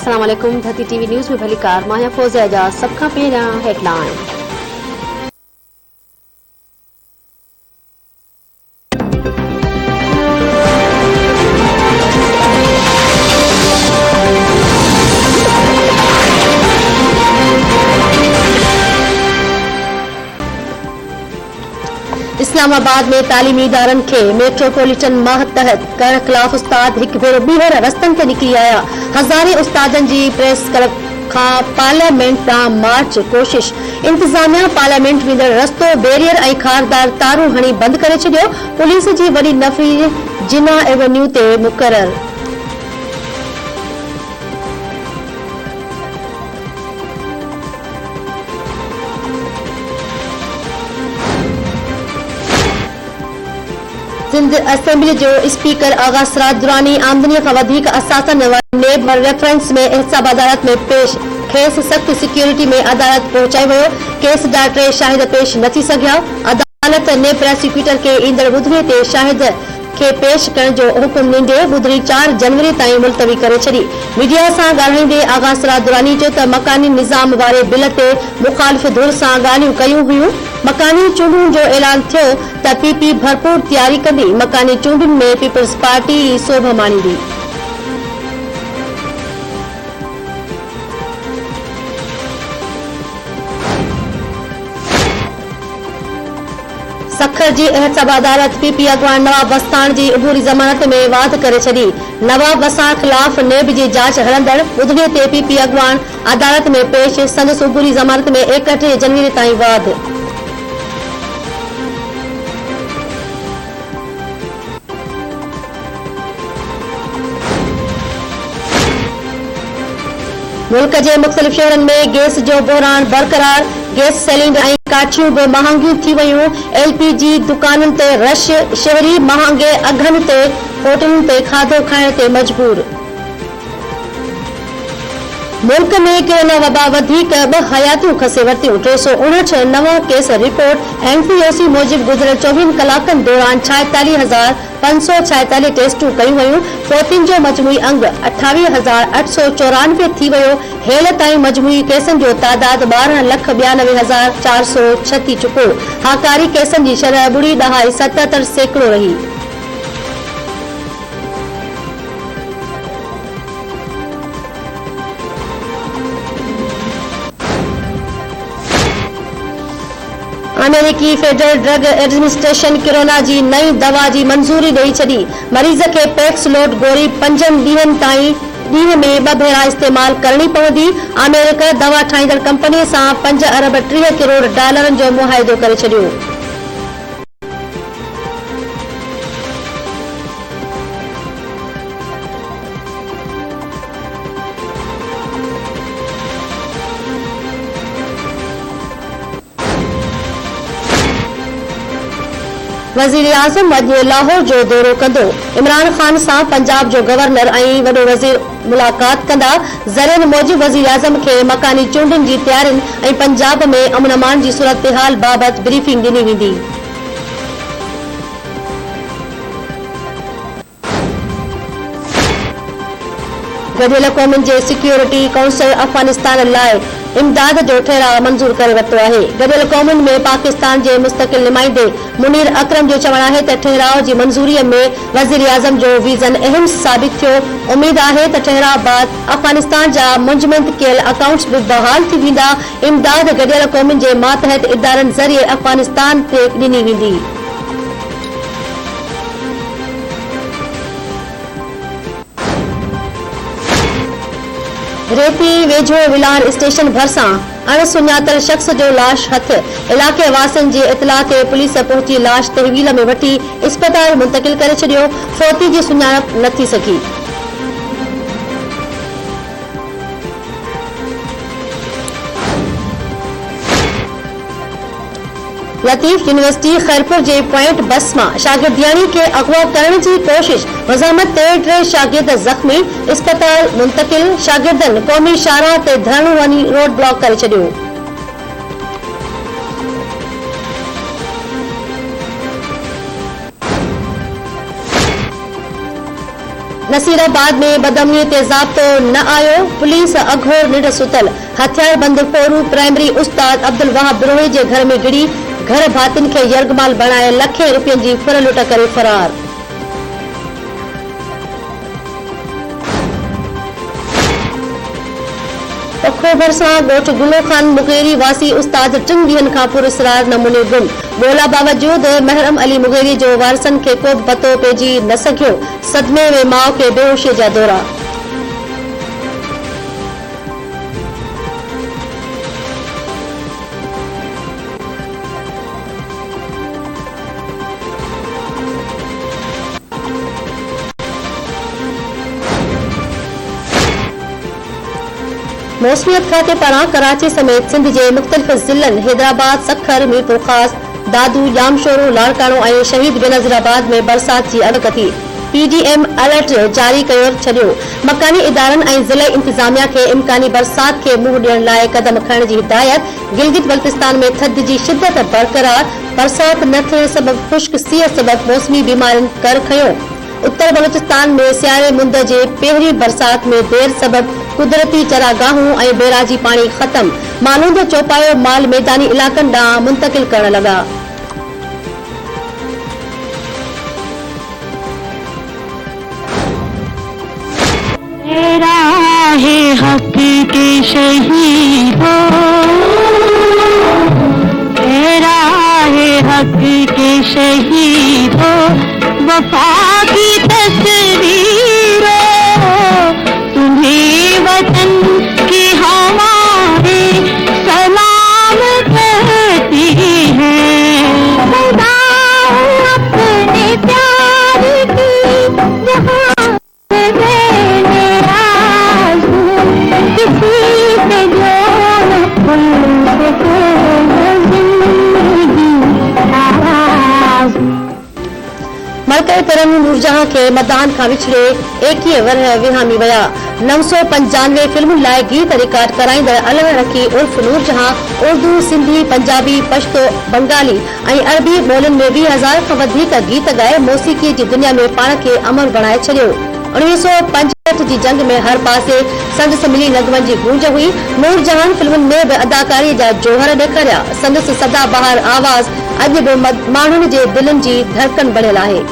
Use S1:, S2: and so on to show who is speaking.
S1: अस्सलाम वालेकुम। धरती टीवी न्यूज़ में भली कार मां फौज़ एजाज। सब खां पहिरियां हेडलाइन। इस्लामाबाद में तालीमी इदारनि खे मेट्रोपॉलिटन मातहत करण खिलाफ उस्ताद हिकु भेरो ॿीहर रस्तनि ते निकिरी आया। हज़ारे उस्तादनि जी प्रेस क्लब खां पार्लियामेंट ॾांहुं मार्च कोशिश। इंतजामिया पार्लियामेंट वेंदड़ रस्तो बैरियर ऐं खारदार तारूं हणी बंदि करे छॾियो। पुलिस जी वॾी नफ़री जिना एवेन्यू ते मुक़रर। सिंध असेंबली जो स्पीकर आगा सिराज दुरानी आमदनी खां वधीक असासन नेब रेफरेंस में एहसाब अदालत में पेश। खेस सख्त सिक्योरिटी में अदालत पहुचायो वियो। केस जा 3 शाहिद पेश न थी सघिया। अदालत नेब प्रोसिक्यूटर के ईंदड़ ॿुधरे ते शाहिद के पेश करण जो हुकुम ॾींदे ॿुधरी 4 जनवरी ताईं मुलतवी करे छॾी। मीडिया सां ॻाल्हाईंदे आगा सिराज दुरानी चयो त मकानी निज़ाम वारे बिल ते मुख़ालिफ़ धुर सां ॻाल्हियूं कयूं हुयूं। मकानी चूंडुनि जो ऐलान थियो त पीपी भरपूर तयारी कंदी। मकानी चूंडुनि में पीपल्स पार्टी सोभ माणींदी। सखर जी एहसाब अदालत पीपी अगवान नवाब वसाण जी अबूरी ज़मानत में वाध करे छॾी। नवाब वसाण खिलाफ नेब जी जांच हलंदड़। ॿुधरे ते पीपी अगवान अदालत में पेश। संदसि अबूरी ज़मानत में 31 जनवरी ताईं वाध। मुल्क जे मुख़्तलिफ़ शहरनि में गैस जो बहरान बरक़रार। गैस सिलेंडर ऐं काठियूं बि महांगियूं थी वयूं। एलपीजी दुकाननि ते रश। शहरी महांगे अघनि ते होटलुनि ते खाधो खाइण ते मजबूर। मुल्क में कोरोना वबा वधीक 2 हयातियूं खसे वरितियूं। 359 नवां केस रिपोर्ट। एनसीओसी मूजिब गुज़िरियल 24 कलाकनि दौरान 46,546 टेस्टूं कयूं वयूं। फौतियुनि जो मजमूई अंग 28,894 थी वियो। हेल ताईं मजमूई केसनि जो तादाद 12,92,436 चुको। हाकारी केसनि जी शरह 0.77% रही। अमेरिकी फेडरल ड्रग एडमिनिस्ट्रेशन कोरोना जी नई दवा जी मंजूरी ॾेई छॾी। मरीज़ खे पैक्स लोड गोरी 5 ॾींहनि ताईं ॾींहं में 2 भेरा इस्तेमाल करणी पवंदी। अमेरिका दवा ठाहींदड़ कंपनी सां $5 अरब 30 करोड़ जो मुआहिदो करे छॾियो। वज़ीर आज़म अॼु लाहौर जो दौरो कंदो। इमरान ख़ान सां पंजाब जो गवर्नर ऐं वॾो वज़ीर मुलाक़ात कंदा। ज़रियनि मूजिब वज़ीर आज़म खे मकानी चूंडुनि जी तयारियुनि ऐं पंजाब में अमन अमान जी सूरतहाल बाबति ब्रीफिंग ॾिनी वेंदी। गॾियल क़ौमुनि जे सिक्योरिटी काउंसिल अफ़गानिस्तान लाइ इमदाद जो ठहराउ मंज़ूर करे वरितो आहे। गॾियल क़ौमुनि में पाकिस्तान जे मुस्तक़िल नुमाइंदे मुनीर अकरम जो चवणु आहे त ठहराउ जी मंज़ूरीअ में वज़ीर आज़म जो विज़न अहम साबित थियो। उमेद आहे त ठहराउ बाद अफ़गानिस्तान जा मुंजमद कयल अकाउंट्स बि बहाल थी वेंदा। इमदाद गॾियल क़ौमुनि जे मातहत इदारनि ज़रिए अफ़गानिस्तान ते ॾिनी वेंदी। रेती वेझो विलार स्टेशन भरिसां अणसुञातल शख़्स जो लाश हथ। इलाके वासियुनि जी इतला ते पुलिस पहुची लाश तहवील में वठी इस्पताल मुंतकिल करे छॾियो। फौती जी सुञाणप न थी सघी। लतीफ़ यूनिवर्सिटी खैरपुर जे पॉइंट बस मां शागिर्दियाणी के अगवा करण जी कोशिश। वज़ामत ते 3 शागिर्द ज़ख़्मी। इस्पताल मुंतकिल। शागिर्दनि क़ौमी शाहराह ते धरणो वञी रोड ब्लॉक करे छॾियो। नसीराबाद में बदअमनी ते ज़ाब्तो न आयो, पुलिस अघोर निड सुतल, हथियार बंद फोरू प्राइमरी उस्ताद अब्दुल वहाब बिरोही जे घर में गिड़ी, घर भातिन खे यरगमाल बणाए लखें रुपयनि जी फुर लुट करे फरार। अखोबर सां ॻोठ गुलो ख़ान मुगेरी वासी उस्ताद 3 ॾींहनि खां पुरस्रार नमूने गुम, ॻोल्हा बावजूद महरम अली मुगेरी जो वारसनि खे को बि पतो पइजी न सघियो, सदमे में माउ खे बेहोशीअ जा दौरा। मौसमियत खाते पारां कराची समेत सिंध जे मुख़्तलिफ़ ज़िलनि हैदराबाद, सखर, मीरपुर ख़ास, दादू, जामशोरो, लाड़काणो ऐं शहीद बेनज़ीराबाद में बरसात जी अॻकथी। PDM अलर्ट जारी कयो छॾियो, मकानी इदारनि ऐं ज़िले इंतिज़ामिया खे इम्कानी बरसात खे मुंहुं ॾियण लाइ क़दम खणण जी हिदायत। गिलगित बल्तिस्तान में थधि जी शिदत बरक़रार, बरसात न थियण सबबि ख़ुश्क सीअ सबबि मौसमी बीमारियुनि कर खंयो। उत्तर बलूचिस्तान में सियारे मुंद जे पहिरीं बरसात में देर सबबि कुदरती चरागाहूं ऐं बैराजी पाणी ख़तम, मालूंदो चौपायो माल मैदानी इलाक़नि ॾांहुं मुंतक़िल करण लॻा।
S2: तेरा है हक के शहीदों, तेरा है हक के शहीदों, वफा की तस्वीरों, तुम्हें वतन की हमारे सलाम कहती है। खुदा अपने प्यार की जहाँ से मैंने आज़ू, किसी से जो न भूल सके जिंदगी आज़ू।
S1: मरकज़ तरन्नुम नूरजहां खे मैदान खां विछड़े 21 वरह विहामी विया। 995 फिल्मुनि लाइ गीत रिकॉर्ड कराईंदड़ अलॻ रखी उर्फ नूरजहां उर्दू, सिंधी, पंजाबी, पश्तो, बंगाली ऐं अरबी ॿोलियुनि में 20,000 खां वधीक गीत ॻाए मौसीक़ीअ जी दुनिया में पाण खे अमर बणाए छॾियो। 1965 जी जंग में हर पासे संदसि मिली नगमनि जी गूंज हुई। नूरजहां फिल्मुनि में बि अदाकारीअ जा जोहर ॾेखारिया। संदसि सदाबहार आवाज़ अॼु बि माण्हुनि जे दिलनि जी धड़कन बणियल आहे।